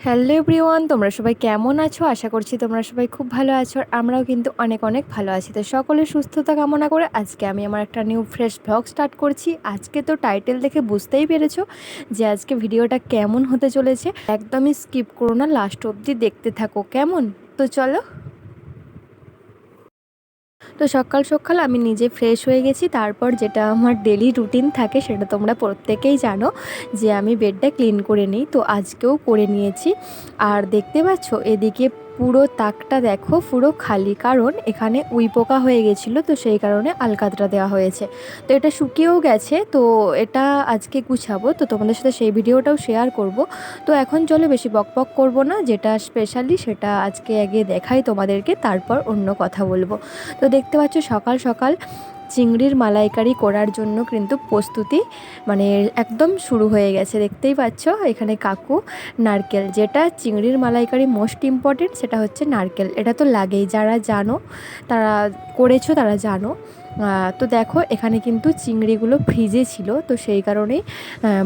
Hello everyone, তোমরা সবাই কেমন আছো? আশা করছি তোমরা সবাই খুব ভালো আছো। আর আমরাও কিন্তু অনেক অনেক ভালো আছি। তো সকলের সুস্থতা কামনা করে আজকে আমি আমার একটা নিউ ফ্রেশ ভ্লগ স্টার্ট করছি। আজকে তো টাইটেল দেখে বুঝতেই পেরেছো যে আজকে ভিডিওটা কেমন হতে চলেছে। একদমই স্কিপ করো না, লাস্ট অবধি দেখতে থাকো, কেমন? তো চলো। তো সকাল সকাল আমি নিজে ফ্রেশ হয়ে গেছি। তারপর যেটা আমার ডেলি রুটিন থাকে সেটা তোমরা প্রত্যেকেই জানো যে আমি বেডটা ক্লিন করে নিই। তো আজকেও করে নিয়েছি। আর দেখতে পাচ্ছ এদিকে পুরো তাকটা দেখো পুরো খালি, কারণ এখানে উই পোকা হয়ে গেছিলো, তো সেই কারণে আলকাতরা দেওয়া হয়েছে। তো এটা শুকিয়েও গেছে, তো এটা আজকে গুছাবো, তো তোমাদের সাথে সেই ভিডিওটাও শেয়ার করব। তো এখন চলো বেশি বকবক করব না, যেটা স্পেশালি সেটা আজকে আগে দেখাই তোমাদেরকে, তারপর অন্য কথা বলবো। তো দেখতে পাচ্ছ সকাল সকাল চিংড়ির মালাইকারি করার জন্য কিন্তু প্রস্তুতি মানে একদম শুরু হয়ে গেছে। দেখতেই পাচ্ছ এখানে কাকু নারকেল, যেটা চিংড়ির মালাইকারি মোস্ট ইম্পর্টেন্ট সেটা হচ্ছে নারকেল, এটা তো লাগেই, যারা জানো তারা করেছো তারা জানো। তো দেখো এখানে কিন্তু চিংড়িগুলো ফ্রিজে ছিল, তো সেই কারণেই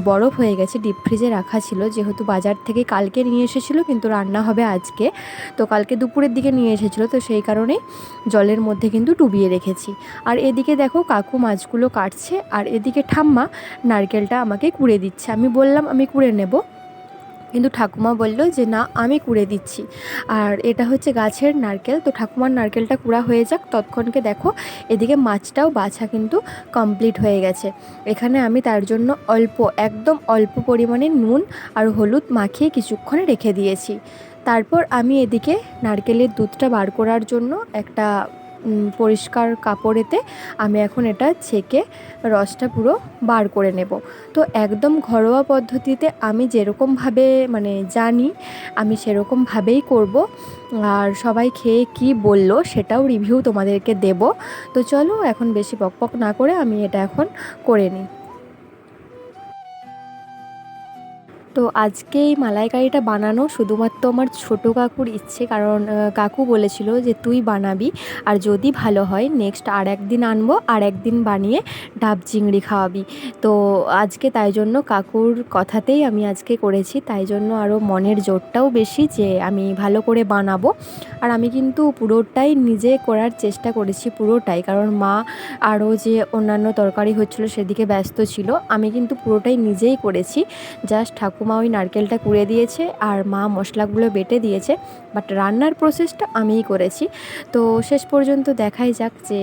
বরফ হয়ে গেছে, ডিপ ফ্রিজে রাখা ছিল, যেহেতু বাজার থেকে কালকে নিয়ে এসেছিলো কিন্তু রান্না হবে আজকে। তো কালকে দুপুরের দিকে নিয়ে এসেছিলো, তো সেই কারণেই জলের মধ্যে কিন্তু ডুবিয়ে রেখেছি। আর এদিকে দেখো কাকু মাছগুলো কাটছে, আর এদিকে ঠাম্মা নারকেলটা আমাকে কুড়ে দিচ্ছে। আমি বললাম আমি কুড়ে নেব, কিন্তু ঠাকুমা বলল যে না আমি কুড়ে দিচ্ছি। আর এটা হচ্ছে গাছের নারকেল, তো ঠাকুমার নারকেলটা কুড়া হয়ে যাক তৎক্ষণকে দেখো এদিকে মাছটাও বাছা কিন্তু কমপ্লিট হয়ে গেছে। এখানে আমি তার জন্য অল্প, একদম অল্প পরিমাণে নুন আর হলুদ মাখিয়ে কিছুক্ষণ রেখে দিয়েছি। তারপর আমি এদিকে নারকেলের দুধটা বার করার জন্য একটা পরিষ্কার কাপড়েতে আমি এখন এটা ছেঁকে রসটা পুরো বার করে নেব। তো একদম ঘরোয়া পদ্ধতিতে আমি যেরকমভাবে মানে জানি আমি সেরকমভাবেই করব। আর সবাই খেয়ে কি বলল সেটাও রিভিউ তোমাদেরকে দেব। তো চলো এখন বেশি বকবক না করে আমি এটা এখন করে নিই। তো আজকে এই মালাইকারিটা বানানো শুধুমাত্র আমার ছোটো কাকুর ইচ্ছে, কারণ কাকু বলেছিল যে তুই বানাবি, আর যদি ভালো হয় নেক্সট আর একদিন আনবো, আর একদিন বানিয়ে ডাব চিংড়ি খাওয়াবি। তো আজকে তাই জন্য কাকুর কথাতেই আমি আজকে করেছি, তাই জন্য আরও মনের জোরটাও বেশি যে আমি ভালো করে বানাবো। আর আমি কিন্তু পুরোটাই নিজে করার চেষ্টা করেছি, পুরোটাই, কারণ মা আরও যে অন্যান্য তরকারি হচ্ছিলো সেদিকে ব্যস্ত ছিল, আমি কিন্তু পুরোটাই নিজেই করেছি। জাস্ট ঠাকুমা ওই নারকেলটা কুড়ে দিয়েছে আর মা মশলাগুলো বেটে দিয়েছে, বাট রান্নার প্রসেসটা আমিই করেছি। তো শেষ পর্যন্ত দেখাই যাক যে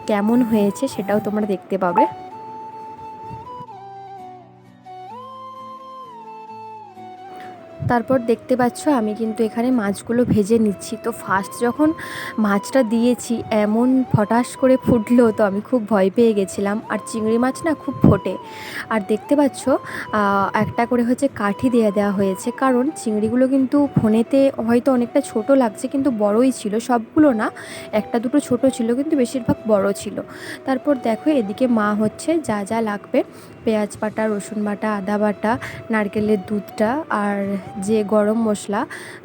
কেমন হয়েছে, সেটাও তোমরা দেখতে পাবে। তারপর দেখতে পাচ্ছ আমি কিন্তু এখানে মাছগুলো ভেজে নিচ্ছি। তো ফার্স্ট যখন মাছটা দিয়েছি এমন ফটাস করে ফুটলো, তো আমি খুব ভয় পেয়ে গেছিলাম। আর চিংড়ি মাছ না খুব ফোটে। আর দেখতে পাচ্ছ একটা করে হচ্ছে কাঠি দিয়ে দেওয়া হয়েছে, কারণ চিংড়িগুলো কিন্তু ফোনেতে হয়তো অনেকটা ছোট লাগছে কিন্তু বড়ই ছিল, সবগুলো না, একটা দুটো ছোট ছিল কিন্তু বেশিরভাগ বড় ছিল। তারপর দেখো এদিকে মা হচ্ছে যা যা লাগবে, পেঁয়াজ বাটা, রসুন বাটা, আদা বাটা, নারকেলের দুধটা আর যে গরম মশলা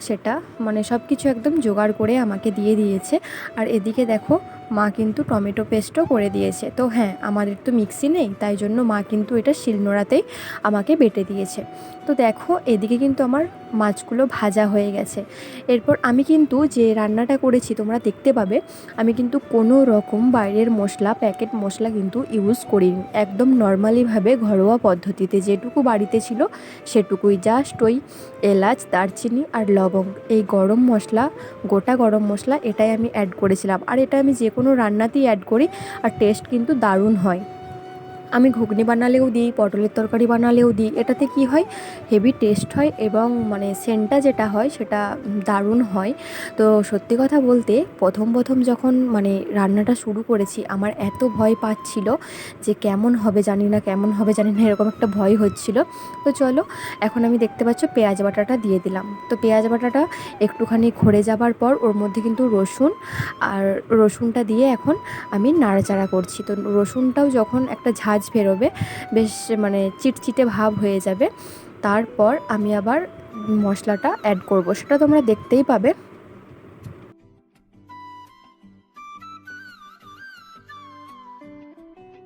সেটা মানে সব কিছু একদম জোগাড় করে আমাকে দিয়ে দিয়েছে। আর এদিকে দেখো মা কিন্তু টমেটো পেস্টও করে দিয়েছে। তো হ্যাঁ, আমাদের তো মিক্সি নেই, তাই জন্য মা কিন্তু এটা শিলনোড়াতেই আমাকে বেটে দিয়েছে। তো দেখো এদিকে কিন্তু আমার মাছগুলো ভাজা হয়ে গেছে। এরপর আমি কিন্তু যে রান্নাটা করেছি তোমরা দেখতে পাবে, আমি কিন্তু কোনো রকম বাইরের মশলা, প্যাকেট মশলা কিন্তু ইউজ করিনি, একদম নর্মালিভাবে ঘরোয়া পদ্ধতিতে যেটুকু বাড়িতে ছিল সেটুকুই, জাস্ট ওই এলাচ, দারচিনি আর লবঙ্গ, এই গরম মশলা, গোটা গরম মশলা, এটাই আমি অ্যাড করেছিলাম। আর এটা আমি যে কোনো রান্নাতেই অ্যাড করি, আর টেস্ট কিন্তু দারুণ হয়। আমি ঘুগনি বানালেও দিই, পটলের তরকারি বানালেও দিই, এটাতে কি হয় হেভি টেস্ট হয় এবং মানে সেন্টটা যেটা হয় সেটা দারুণ হয়। তো সত্যি কথা বলতে প্রথম প্রথম যখন মানে রান্নাটা শুরু করেছি আমার এত ভয় পাচ্ছিল যে কেমন হবে জানি না, কেমন হবে জানি না, এরকম একটা ভয় হচ্ছিল। তো চলো এখন আমি দেখতে পাচ্ছ পেঁয়াজ বাটাটা দিয়ে দিলাম। তো পেঁয়াজ বাটাটা একটুখানি ঘরে যাবার পর ওর মধ্যে কিন্তু রসুন, আর রসুনটা দিয়ে এখন আমি নাড়াচাড়া করছি। তো রসুনটাও যখন একটা ঝাঁঝ বেরোবে, বেশ মানে চিটচিটে ভাব হয়ে যাবে, তারপর আমি আবার মশলাটা অ্যাড করব, সেটা তোমরা দেখতেই পাবে।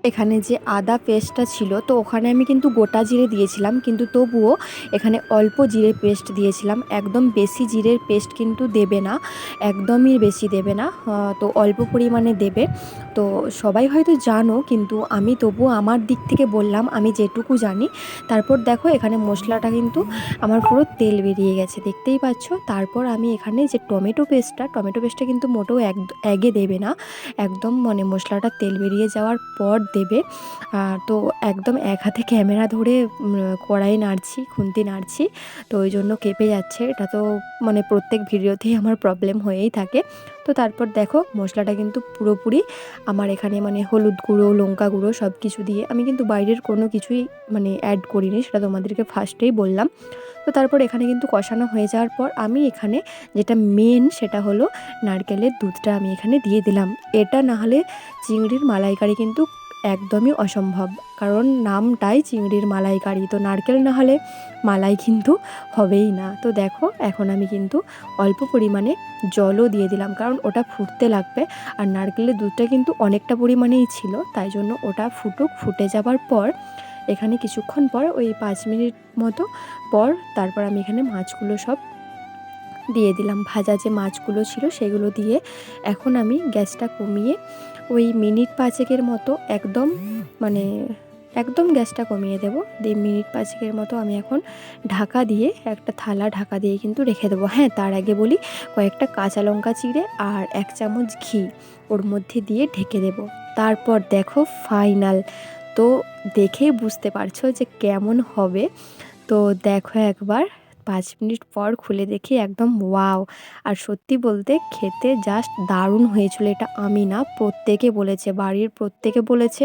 এখানে যে আদা পেস্টটা ছিল তো ওখানে আমি কিন্তু গোটা জিরে দিয়েছিলাম, কিন্তু তবুও এখানে অল্প জিরে পেস্ট দিয়েছিলাম। একদম বেশি জিরের পেস্ট কিন্তু দেবে না, একদমই বেশি দেবে না, তো অল্প পরিমাণে দেবে। তো সবাই হয়তো জানো, কিন্তু আমি তবুও আমার দিক থেকে বললাম, আমি যেটুকু জানি। তারপর দেখো এখানে মশলাটা কিন্তু আমার পুরো তেল বেরিয়ে গেছে, দেখতেই পাচ্ছ। তারপর আমি এখানে যে টমেটো পেস্টটা কিন্তু মোটেও এগে দেবে না, একদম মানে মশলাটা তেল বেরিয়ে যাওয়ার পর দেবে। তো একদম এক হাতে ক্যামেরা ধরে কড়াই নাড়ছি, খুন্তি নাড়ছি, তো ওই জন্য কেঁপে যাচ্ছে। এটা তো মানে প্রত্যেক ভিডিওতেই আমার প্রবলেম হয়েই থাকে। তো তারপর দেখো মশলাটা কিন্তু পুরোপুরি আমার এখানে মানে হলুদ গুঁড়ো, লঙ্কা গুঁড়ো সব কিছু দিয়ে, আমি কিন্তু বাইরের কোনো কিছুই মানে অ্যাড করিনি, সেটা তোমাদেরকে ফার্স্টেই বললাম। তো তারপর এখানে কিন্তু কষানো হয়ে যাওয়ার পর আমি এখানে যেটা মেন সেটা হলো নারকেলের দুধটা আমি এখানে দিয়ে দিলাম। এটা না হলে চিংড়ির মালাইকারি কিন্তু একদমই অসম্ভব, কারণ নামটাই চিংড়ির মালাইকারি, তো নারকেল না হলে মালাই কিন্তু হবেই না। তো দেখো এখন আমি কিন্তু অল্প পরিমাণে জলও দিয়ে দিলাম, কারণ ওটা ফুটতে লাগবে। আর নারকেলের দুধটা কিন্তু অনেকটা পরিমাণেই ছিল, তাই জন্য ওটা ফুটে যাবার পর এখানে কিছুক্ষণ পর ওই 5 মিনিট মতো পর তারপর আমি এখানে মাছগুলো সব দিয়ে দিলাম, ভাজা যে মাছগুলো ছিল সেগুলো দিয়ে এখন আমি গ্যাসটা কমিয়ে ওই মিনিট 5 মতো একদম গ্যাসটা কমিয়ে দেবো। দিয়ে মিনিট 5 মতো আমি এখন ঢাকা দিয়ে একটা থালা ঢাকা দিয়ে কিন্তু রেখে দেবো। হ্যাঁ, তার আগে বলি, কয়েকটা কাঁচা লঙ্কা চিড়ে আর 1 চামচ ঘি ওর মধ্যে দিয়ে ঢেকে দেব। তারপর দেখো ফাইনাল, তো দেখেই বুঝতে পারছো যে কেমন হবে। তো দেখো একবার 5 মিনিট পর খুলে দেখি একদম ওয়াও! আর সত্যি বলতে খেতে জাস্ট দারুণ হয়েছিল। এটা আমি না, প্রত্যেকে বলেছে, বাড়ির প্রত্যেকে বলেছে,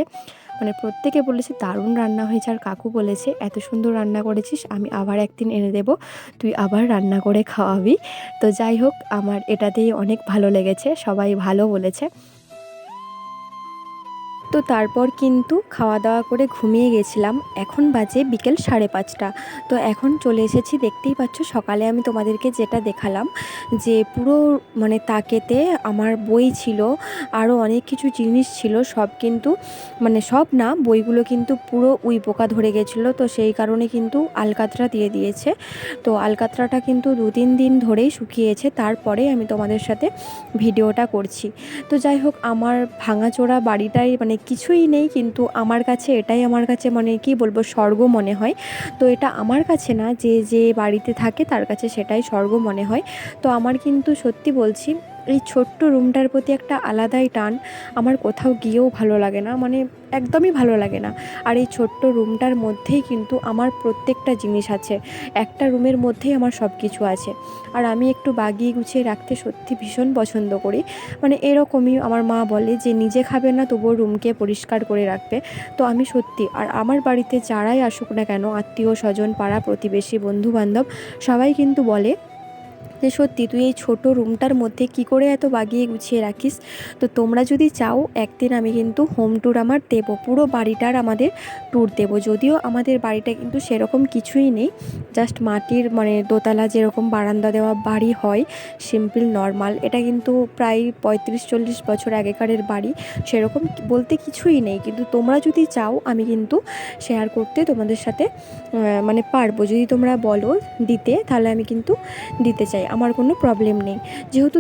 মানে প্রত্যেকে বলেছে দারুণ রান্না হয়েছে। আর কাকু বলেছে এত সুন্দর রান্না করেছিস, আমি আবার একদিন এনে দেবো, তুই আবার রান্না করে খাওয়াবি। তো যাই হোক, আমার এটাতেই অনেক ভালো লেগেছে, সবাই ভালো বলেছে। তো তারপর কিন্তু খাওয়া দাওয়া করে ঘুমিয়ে গেছিলাম। এখন বাজে বিকেল 5:30। তো এখন চলে এসেছি, দেখতেই পাচ্ছ সকালে আমি তোমাদেরকে যেটা দেখালাম, যে পুরো মানে তাকেতে আমার বই ছিল, আরও অনেক কিছু জিনিস ছিল, সব কিন্তু মানে সব না, বইগুলো কিন্তু পুরো পোকা ধরে গেছিলো, তো সেই কারণে কিন্তু আলকাতরা দিয়ে দিয়েছে। তো আলকাতরাটা কিন্তু 2-3 দিন ধরেই শুকিয়েছে, তারপরে আমি তোমাদের সাথে ভিডিওটা করছি। তো যাই হোক, আমার ভাঙাচোরা বাড়িটাই মানে কিছুই নেই, কিন্তু আমার কাছে এটাই আমার কাছে মানে কি বলবো, স্বর্গ মনে হয়। তো এটা আমার কাছে না, যে বাড়িতে থাকে তার কাছে সেটাই স্বর্গ মনে হয়। তো আমার কিন্তু সত্যি বলছি, এই ছোট্ট রুমটার প্রতি একটা আলাদাই টান। আমার কোথাও গিয়েও ভালো লাগে না, মানে একদমই ভালো লাগে না। আর এই ছোট্ট রুমটার মধ্যেই কিন্তু আমার প্রত্যেকটা জিনিস আছে, একটা রুমের মধ্যেই আমার সব কিছু আছে। আর আমি একটু বাগিয়ে গুছিয়ে রাখতে সত্যি ভীষণ পছন্দ করি। মানে এরকমই আমার মা বলে যে নিজে খাবে না তবুও রুমকে পরিষ্কার করে রাখবে। তো আমি সত্যি, আর আমার বাড়িতে যারাই আসুক না কেন, আত্মীয় স্বজন, পাড়া প্রতিবেশী, বন্ধুবান্ধব, সবাই কিন্তু বলে যে সত্যি তুই এই ছোটো রুমটার মধ্যে কি করে এত বাগিয়ে গুছিয়ে রাখিস। তো তোমরা যদি চাও একদিন আমি কিন্তু হোম ট্যুর আমার দেবো, পুরো বাড়িটার আমাদের ট্যুর দেবো। যদিও আমাদের বাড়িটা কিন্তু সেরকম কিছুই নেই, জাস্ট মাটির মানে দোতলা যেরকম বারান্দা দেওয়া বাড়ি হয়, সিম্পল নর্মাল। এটা কিন্তু প্রায় 35-40 বছর আগেকারের বাড়ি, সেরকম বলতে কিছুই নেই। কিন্তু তোমরা যদি চাও আমি কিন্তু শেয়ার করতে তোমাদের সাথে মানে পারবো, যদি তোমরা বলো দিতে, তাহলে আমি কিন্তু দিতে চাই, আমার কোনো প্রবলেম নেই। যেহেতু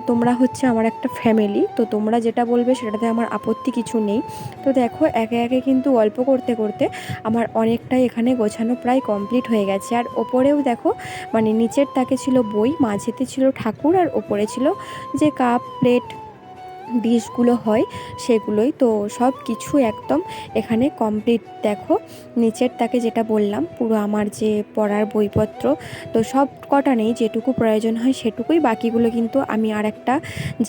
তোমরা হচ্ছে আমার একটা ফ্যামিলি, তো তোমরা যেটা বলবে সেটাতে আমার আপত্তি কিছু নেই। তো দেখো একে একে কিন্তু গল্প করতে করতে আমার অনেকটাই এখানে গোছানো প্রায় কমপ্লিট হয়ে গেছে। আর ওপরেও দেখো মানে নিচের তাকে ছিল বই, মাঝেতে ছিল ঠাকুর, আর ওপরে ছিল যে কাপ প্লেট ডিশগুলো হয় সেগুলোই। তো সব কিছু একদম এখানে কমপ্লিট। দেখো নিচের তাকে যেটা বললাম, পুরো আমার যে পড়ার বইপত্র, তো সব কটা নেই, যেটুকু প্রয়োজন হয় সেটুকুই, বাকিগুলো কিন্তু আমি আর একটা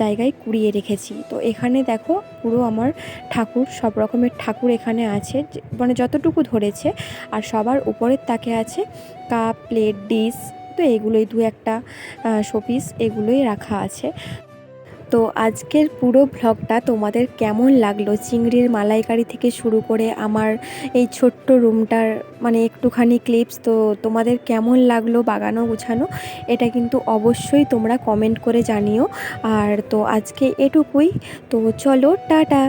জায়গায় কুড়িয়ে রেখেছি। তো এখানে দেখো পুরো আমার ঠাকুর, সব রকমের ঠাকুর এখানে আছে, মানে যতটুকু ধরেছে। আর সবার উপরের তাকে আছে কাপ প্লেট ডিশ, তো এগুলোই 2-1টা শোপিস এগুলোই রাখা আছে। তো আজকের পুরো ভ্লগটা তোমাদের কেমন লাগলো, চিংড়ির মালাইকারি থেকে শুরু করে আমার এই ছোট্ট রুমটার মানে একটুখানি ক্লিপস, তো তোমাদের কেমন লাগলো বাগানো গুছানো, এটা কিন্তু অবশ্যই তোমরা কমেন্ট করে জানিও। আর তো আজকে এটুকুই, তো চলো টাটা।